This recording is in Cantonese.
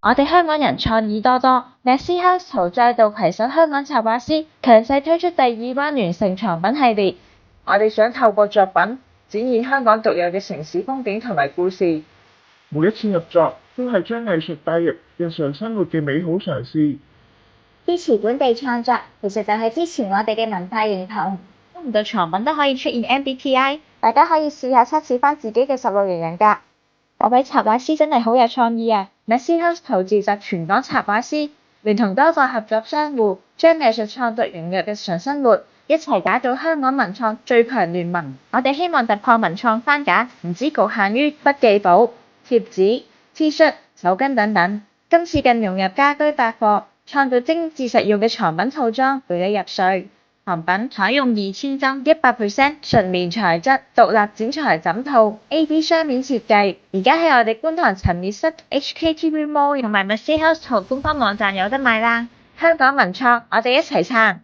我哋香港人創意多多 ，Messy House 再度攜手香港插畫師，強勢推出第2班完成藏品系列。我哋想透過作品展現香港獨有嘅城市風景同埋故事。每一次合作都係將藝術帶入日常生活嘅美好嘗試。支持本地創作，其實就係支持我哋嘅文化認同。估唔到藏品都可以出現 MBTI，大家可以試下測試返自己嘅16型人格。各位插畫師真係好有創意啊 ！Messy House 召集全港插畫師，聯同多個合作商戶，將藝術創作融入日常生活，一齊打造香港文創最強聯盟。我哋希望突破文創框架，唔只局限於筆記簿、貼紙、T 恤、手巾等等。今次更融入家居百貨，創造精緻實用嘅藏品套裝，陪你入睡。藏品採用2000針100% 純棉材質，獨立剪裁枕套 ，A/B 雙面設計。而家喺我哋觀塘陳列室、HKTV Mall 同埋 Messy House 官方網站有得賣啦。香港文創，我哋一齊撐！